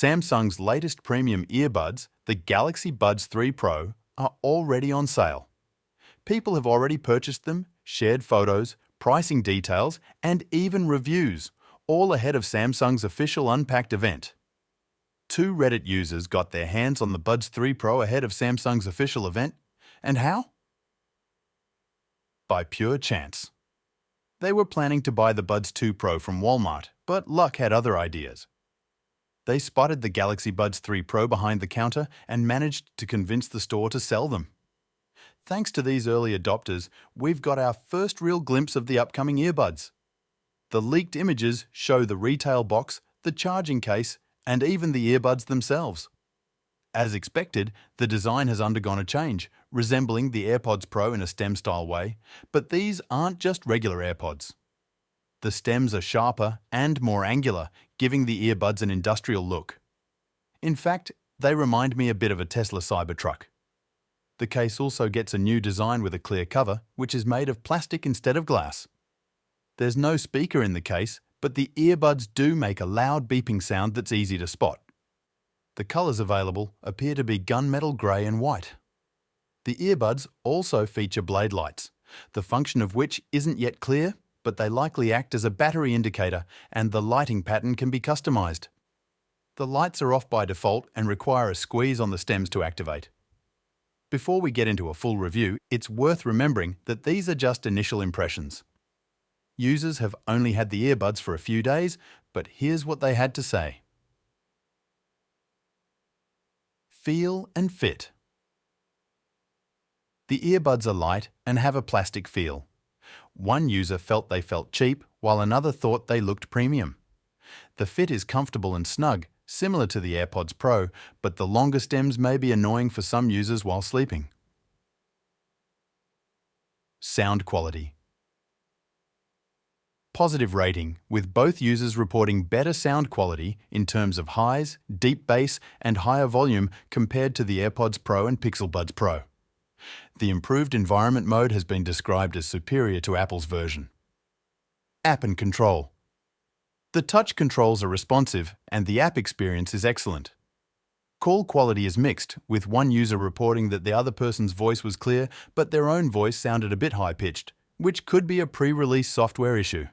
Samsung's latest premium earbuds, the Galaxy Buds 3 Pro, are already on sale. People have already purchased them, shared photos, pricing details, and even reviews, all ahead of Samsung's official Unpacked event. 2 Reddit users got their hands on the Buds 3 Pro ahead of Samsung's official event. And how? By pure chance. They were planning to buy the Buds 2 Pro from Walmart, but luck had other ideas. They spotted the Galaxy Buds 3 Pro behind the counter and managed to convince the store to sell them. Thanks to these early adopters, we've got our first real glimpse of the upcoming earbuds. The leaked images show the retail box, the charging case, and even the earbuds themselves. As expected, the design has undergone a change, resembling the AirPods Pro in a stem-style way, but these aren't just regular AirPods. The stems are sharper and more angular, giving the earbuds an industrial look. In fact, they remind me a bit of a Tesla Cybertruck. The case also gets a new design with a clear cover, which is made of plastic instead of glass. There's no speaker in the case, but the earbuds do make a loud beeping sound that's easy to spot. The colours available appear to be gunmetal grey and white. The earbuds also feature blade lights, the function of which isn't yet clear, but they likely act as a battery indicator, and the lighting pattern can be customised. The lights are off by default and require a squeeze on the stems to activate. Before we get into a full review, it's worth remembering that these are just initial impressions. Users have only had the earbuds for a few days, but here's what they had to say. Feel and fit. The earbuds are light and have a plastic feel. One user felt they felt cheap, while another thought they looked premium. The fit is comfortable and snug, similar to the AirPods Pro, but the longer stems may be annoying for some users while sleeping. Sound quality. Positive rating, with both users reporting better sound quality in terms of highs, deep bass, and higher volume compared to the AirPods Pro and Pixel Buds Pro. The improved environment mode has been described as superior to Apple's version. App and control. The touch controls are responsive and the app experience is excellent. Call quality is mixed, with one user reporting that the other person's voice was clear, but their own voice sounded a bit high-pitched, which could be a pre-release software issue.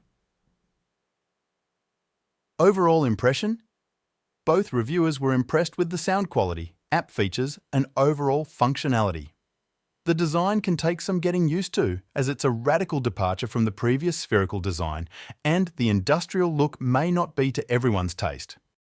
Overall impression? Both reviewers were impressed with the sound quality, app features, and overall functionality. The design can take some getting used to, as it's a radical departure from the previous spherical design, and the industrial look may not be to everyone's taste.